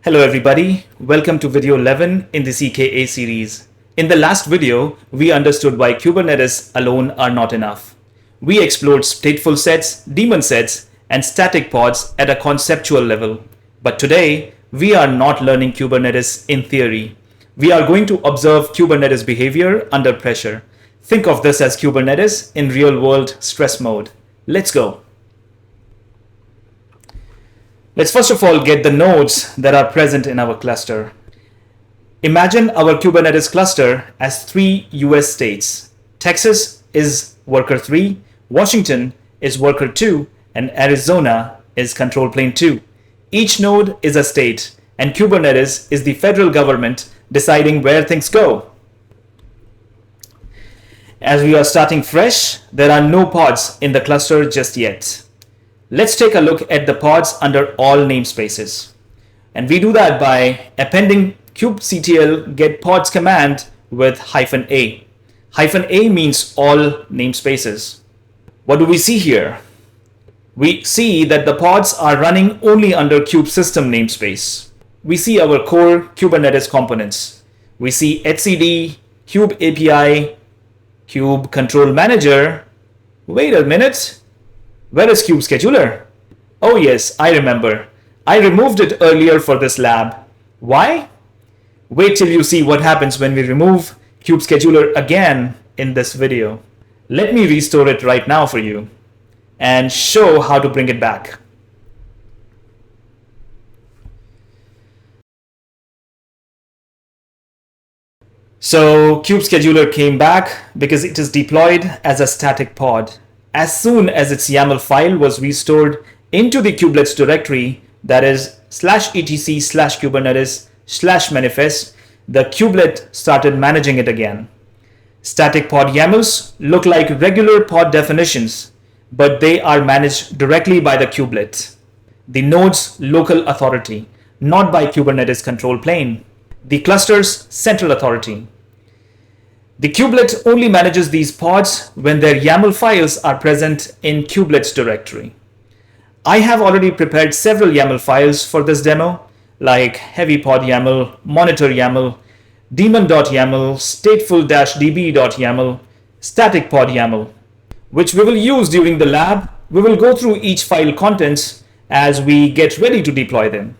Hello everybody, welcome to video 11 in the CKA series. In the last video, we understood why Kubernetes alone are not enough. We explored stateful sets, daemon sets, and static pods at a conceptual level. But today, we are not learning Kubernetes in theory. We are going to observe Kubernetes behavior under pressure. Think of this as Kubernetes in real-world stress mode. Let's go. Let's first of all get the nodes that are present in our cluster. Imagine our Kubernetes cluster as three US states. Texas is worker 3, Washington is worker 2, and Arizona is control plane 2. Each node is a state, and Kubernetes is the federal government deciding where things go. As we are starting fresh, there are no pods in the cluster just yet. Let's take a look at the pods under all namespaces. And we do that by appending kubectl get pods command with -a. -a means all namespaces. What do we see here? We see that the pods are running only under kubesystem namespace. We see our core Kubernetes components. We see etcd, kube API, kube control manager. Wait a minute. Where is kubescheduler? Oh yes, I remember. I removed it earlier for this lab. Why? Wait till you see what happens when we remove kubescheduler again in this video. Let me restore it right now for you and show how to bring it back. So kubescheduler came back because it is deployed as a static pod. As soon as its YAML file was restored into the kubelets directory, that is /etc/kubernetes/manifest, the kubelet started managing it again. Static pod YAMLs look like regular pod definitions, but they are managed directly by the kubelet, the node's local authority, not by Kubernetes control plane, the cluster's central authority. The kubelet only manages these pods when their YAML files are present in kubelets directory. I have already prepared several YAML files for this demo, like heavy pod YAML, monitor YAML, daemon.yaml, stateful-db.yaml, static pod YAML, which we will use during the lab. We will go through each file contents as we get ready to deploy them.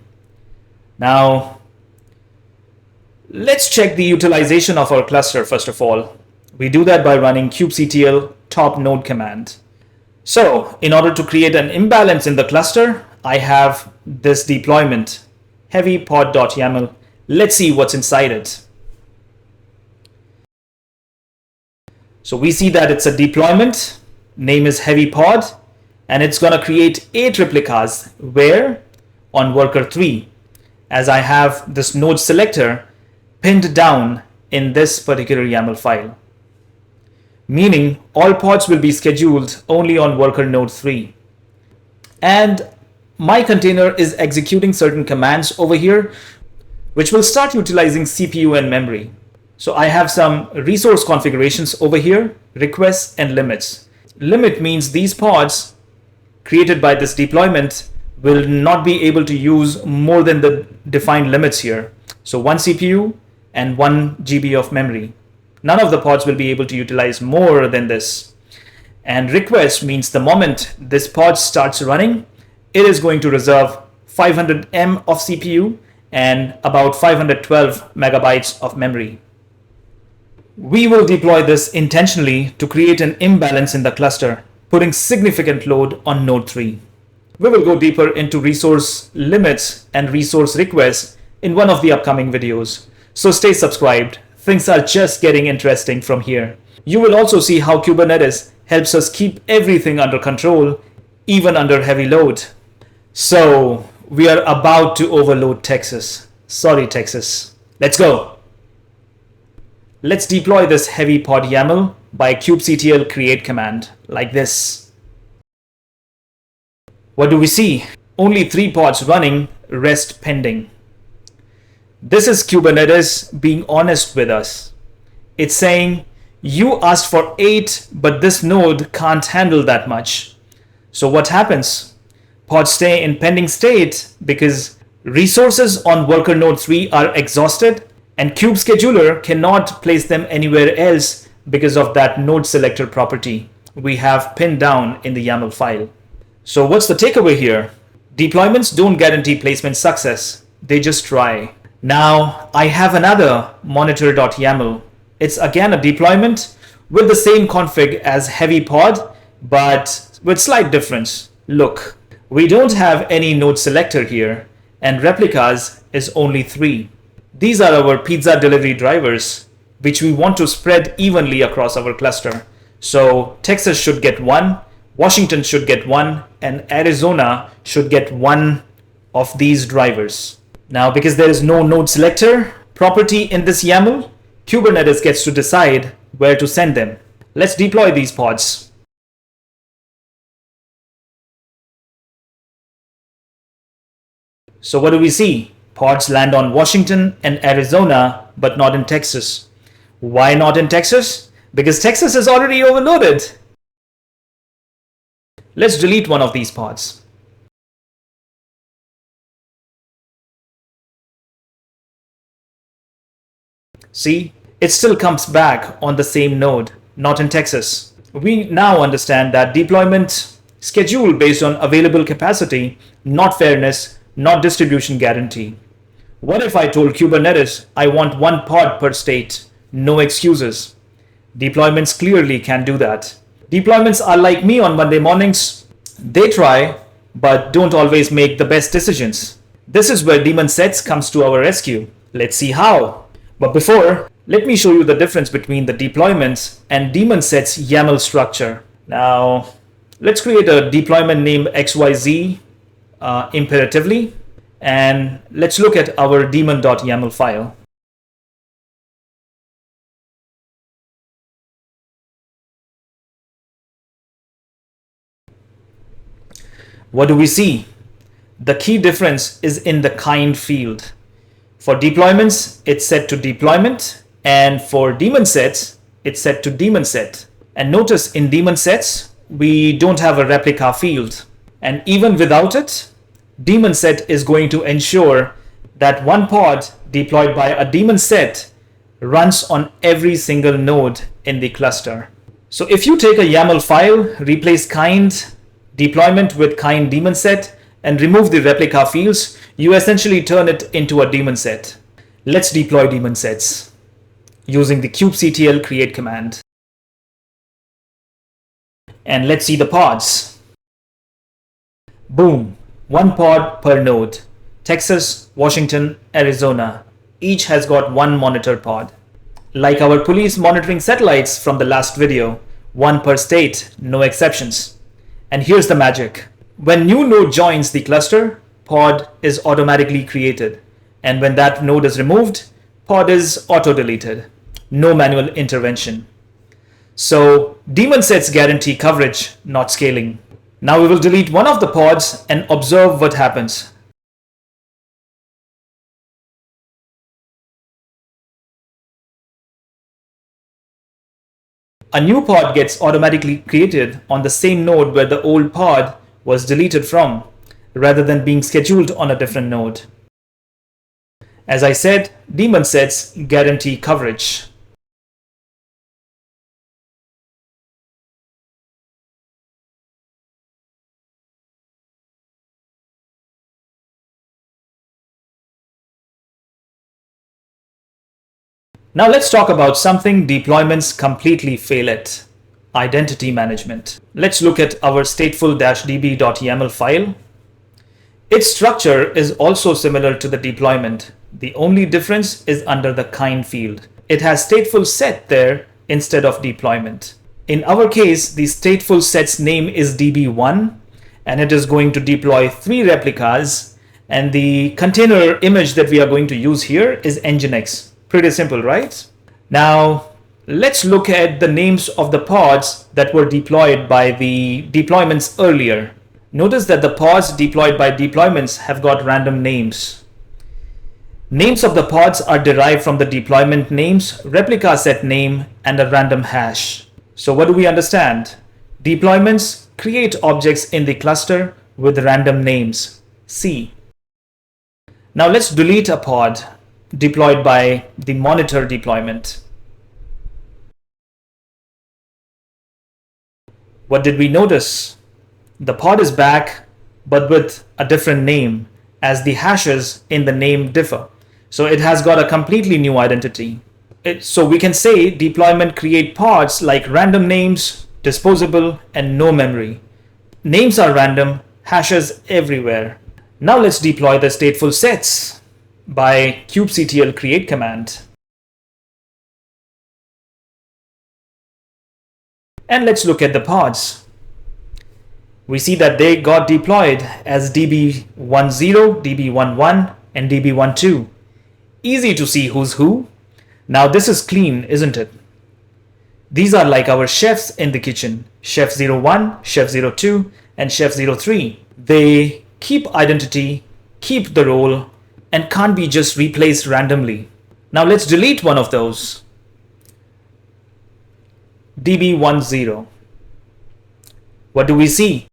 Now, let's check the utilization of our cluster first of all. We do that by running kubectl top node command. So in order to create an imbalance in the cluster, I have this deployment, heavy pod.yaml. Let's see what's inside it. So we see that it's a deployment, name is heavy pod, and it's going to create 8 replicas where on worker 3, as I have this node selector pinned down in this particular YAML file, meaning all pods will be scheduled only on worker node 3. And my container is executing certain commands over here, which will start utilizing CPU and memory. So I have some resource configurations over here, requests and limits. Limit means these pods created by this deployment will not be able to use more than the defined limits here. So 1 CPU and 1 GB of memory. None of the pods will be able to utilize more than this. And request means the moment this pod starts running, it is going to reserve 500 M of CPU and about 512 megabytes of memory. We will deploy this intentionally to create an imbalance in the cluster, putting significant load on node 3. We will go deeper into resource limits and resource requests in one of the upcoming videos. So stay subscribed. Things are just getting interesting from here. You will also see how Kubernetes helps us keep everything under control, even under heavy load. So we are about to overload Texas. Sorry, Texas. Let's go. Let's deploy this heavy pod YAML by kubectl create command like this. What do we see? Only 3 pods running, rest pending. This is Kubernetes being honest with us. It's saying, you asked for 8, but this node can't handle that much. So what happens? Pods stay in pending state because Resources on worker node 3 are exhausted, and kubescheduler cannot place them anywhere else because of that node selector property we have pinned down in the YAML file. So what's the takeaway here? Deployments don't guarantee placement success. They just try. Now I have another monitor.yaml. It's again a deployment with the same config as heavy pod, but with slight difference. Look, we don't have any node selector here, and replicas is only 3. These are our pizza delivery drivers, which we want to spread evenly across our cluster. So Texas should get 1, Washington should get 1, and Arizona should get 1 of these drivers. Now, because there is no node selector property in this YAML, Kubernetes gets to decide where to send them. Let's deploy these pods. So what do we see? Pods land on Washington and Arizona, but not in Texas. Why not in Texas? Because Texas is already overloaded. Let's delete one of these pods. See, it still comes back on the same node, not in Texas. We now understand that deployment schedule based on available capacity, not fairness, not distribution guarantee. What if I told Kubernetes I want 1 pod per state? No excuses. Deployments clearly can do that. Deployments are like me on Monday mornings. They try, but don't always make the best decisions. This is where DaemonSets comes to our rescue. Let's see how. But before, let me show you the difference between the deployments and DaemonSets YAML structure. Now, let's create a deployment named XYZ imperatively, and let's look at our daemon.yaml file. What do we see? The key difference is in the kind field. For deployments, it's set to deployment, and for DaemonSets, it's set to DaemonSet. And notice in DaemonSets, we don't have a replica field. And even without it, DaemonSet is going to ensure that 1 pod deployed by a DaemonSet runs on every single node in the cluster. So if you take a YAML file, replace kind deployment with kind DaemonSet, and remove the replica fields, you essentially turn it into a DaemonSet. Let's deploy DaemonSets using the kubectl create command. And let's see the pods. Boom, 1 pod per node. Texas, Washington, Arizona. Each has got 1 monitor pod. Like our police monitoring satellites from the last video, 1 per state, no exceptions. And here's the magic. When new node joins the cluster, pod is automatically created. And when that node is removed, pod is auto-deleted. No manual intervention. So DaemonSets guarantee coverage, not scaling. Now we will delete one of the pods and observe what happens. A new pod gets automatically created on the same node where the old pod was deleted from, rather than being scheduled on a different node. As I said, DaemonSets guarantee coverage. Now let's talk about something deployments completely fail at: identity management. Let's look at our stateful-db.yaml file. Its structure is also similar to the deployment. The only difference is under the kind field. It has stateful set there instead of deployment. In our case, the stateful set's name is db1, and it is going to deploy 3 replicas, and the container image that we are going to use here is nginx. Pretty simple, right? Now, let's look at the names of the pods that were deployed by the deployments earlier. Notice that the pods deployed by deployments have got random names. Names of the pods are derived from the deployment names, replica set name, and a random hash. So what do we understand? Deployments create objects in the cluster with random names, C. Now let's delete a pod deployed by the monitor deployment. What did we notice? The pod is back, but with a different name, as the hashes in the name differ. So it has got a completely new identity. So we can say deployment create pods like random names, disposable, and no memory. Names are random, hashes everywhere. Now let's deploy the stateful sets by kubectl create command. And let's look at the pods. We see that they got deployed as db10, db11, and db12. Easy to see who's who. Now this is clean, isn't it? These are like our chefs in the kitchen. Chef 01, Chef 02, and Chef 03. They keep identity, keep the role, and can't be just replaced randomly. Now let's delete one of those. db10. What do we see?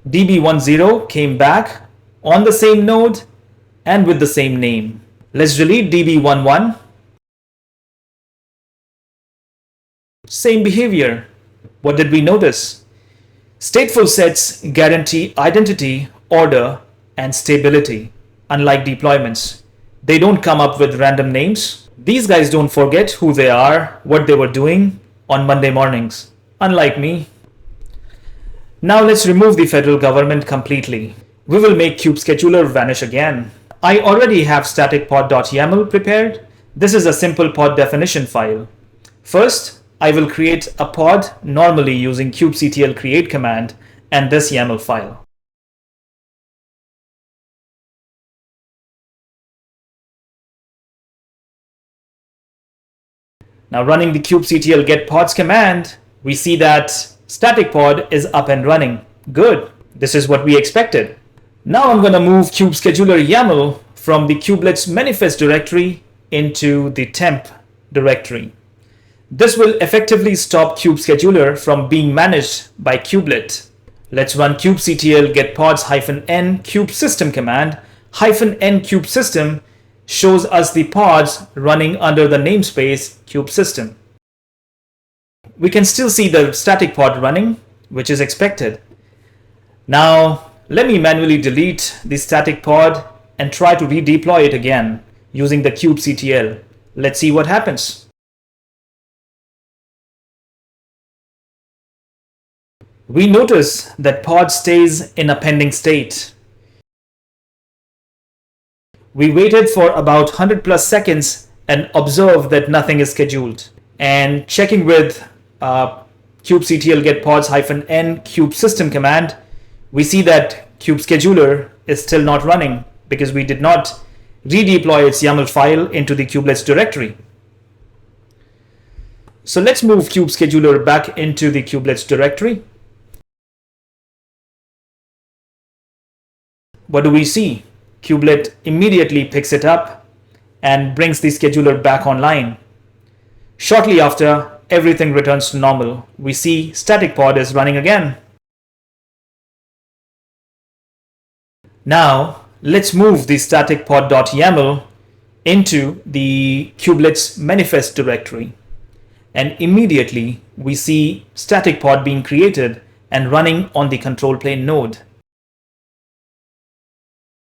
db10 came back on the same node and with the same name. Let's delete db11. Same behavior. What did we notice? Stateful sets guarantee identity, order, and stability. Unlike deployments, they don't come up with random names. These guys don't forget who they are, what they were doing on Monday mornings, unlike me. Now let's remove the federal government completely. We will make kubescheduler vanish again. I already have staticpod.yaml prepared. This is a simple pod definition file. First, I will create a pod normally using kubectl create command and this YAML file. Now running the kubectl get pods command, we see that static pod is up and running. Good. This is what we expected. Now I'm going to move kubescheduler YAML from the kubelets manifest directory into the temp directory. This will effectively stop kubescheduler from being managed by kubelet. Let's run kubectl get pods -n kubesystem command. -n kubesystem shows us the pods running under the namespace kubesystem. We can still see the static pod running, which is expected. Now, let me manually delete the static pod and try to redeploy it again using the kubectl. Let's see what happens. We notice that pod stays in a pending state. We waited for about 100 plus seconds and observed that nothing is scheduled. And checking with kubectl get pods -n kubesystem command, we see that kubescheduler is still not running because we did not redeploy its YAML file into the kubelets directory. So let's move kubescheduler back into the kubelets directory. What do we see? Kubelet immediately picks it up and brings the scheduler back online. Shortly after, everything returns to normal. We see static pod is running again. Now, let's move the static pod.yaml into the kubelets manifest directory. And immediately, we see static pod being created and running on the control plane node.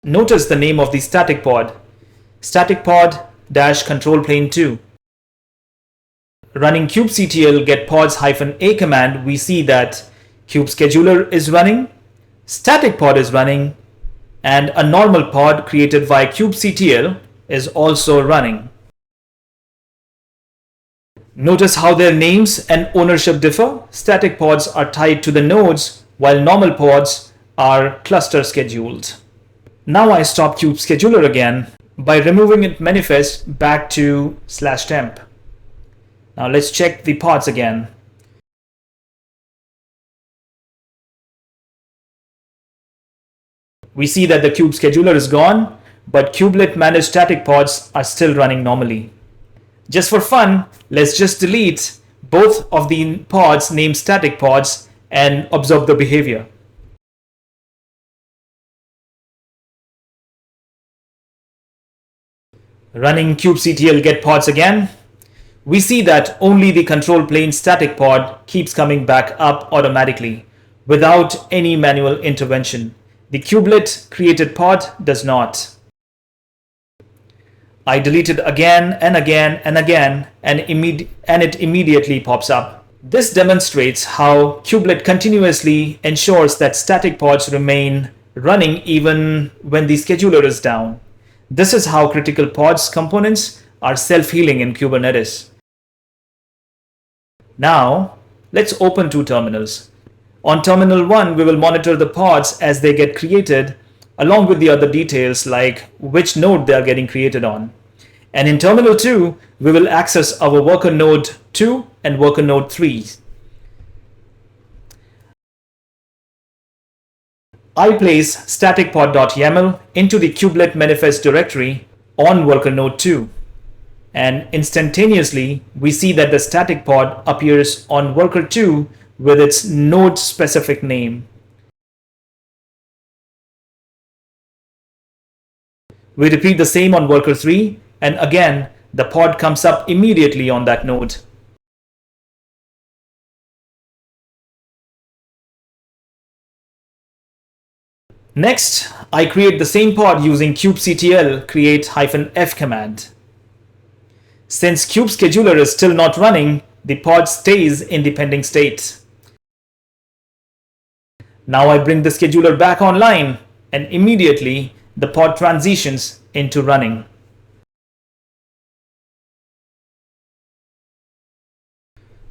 Notice the name of the static pod, static pod-control plane 2. Running kubectl get pods -a command, we see that kubescheduler is running, static pod is running, and a normal pod created via kubectl is also running. Notice how their names and ownership differ. Static pods are tied to the nodes, while normal pods are cluster scheduled. Now I stop kubescheduler again by removing it manifest back to /temp. Now let's check the pods again. We see that the kubescheduler is gone, but kubelet managed static pods are still running normally. Just for fun, let's just delete both of the pods named static pods and observe the behavior. Running kubectl get pods again, we see that only the control plane static pod keeps coming back up automatically without any manual intervention. The kubelet created pod does not. I delete it again and again and again, and it immediately pops up. This demonstrates how kubelet continuously ensures that static pods remain running even when the scheduler is down. This is how critical pods components are self-healing in Kubernetes. Now, let's open two terminals. On terminal 1, we will monitor the pods as they get created, along with the other details like which node they are getting created on. And in terminal 2, we will access our worker node 2 and worker node 3. I place staticpod.yaml into the kubelet manifest directory on worker node 2. And instantaneously, we see that the static pod appears on worker 2 with its node specific name. We repeat the same on worker 3, and again, the pod comes up immediately on that node. Next, I create the same pod using kubectl create-f command. Since kubescheduler is still not running, the pod stays in the pending state. Now I bring the scheduler back online, and immediately the pod transitions into running.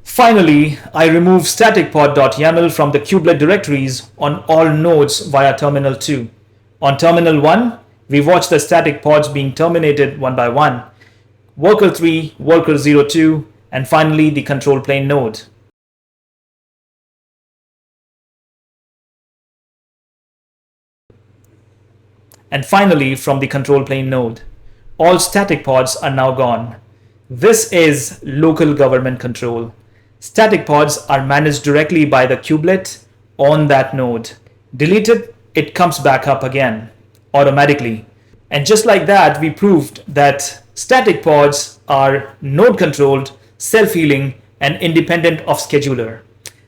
Finally, I remove staticpod.yaml from the kubelet directories on all nodes via terminal 2. On terminal 1, we watch the static pods being terminated one by one. Worker 3, worker 02, and finally the control plane node. And finally from the control plane node. All static pods are now gone. This is local government control. Static pods are managed directly by the kubelet on that node. Deleted, it comes back up again automatically. And just like that, we proved that static pods are node controlled, self-healing, and independent of scheduler.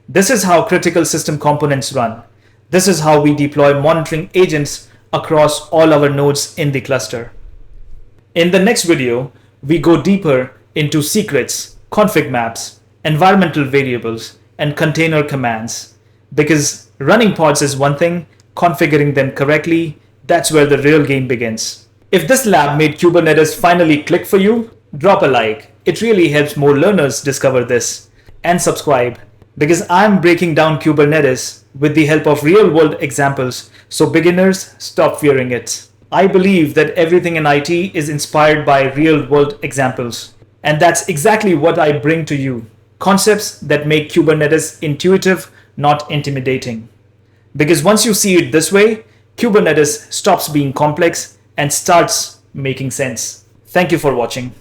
This is how critical system components run. This is how we deploy monitoring agents across all our nodes in the cluster. In the next video, we go deeper into secrets, config maps, environmental variables, and container commands. Because running pods is one thing, configuring them correctly, that's where the real game begins. If this lab made Kubernetes finally click for you, drop a like. It really helps more learners discover this. And subscribe, because I'm breaking down Kubernetes with the help of real-world examples, so beginners stop fearing it. I believe that everything in IT is inspired by real-world examples. And that's exactly what I bring to you. Concepts that make Kubernetes intuitive, not intimidating. Because once you see it this way, Kubernetes stops being complex and starts making sense. Thank you for watching.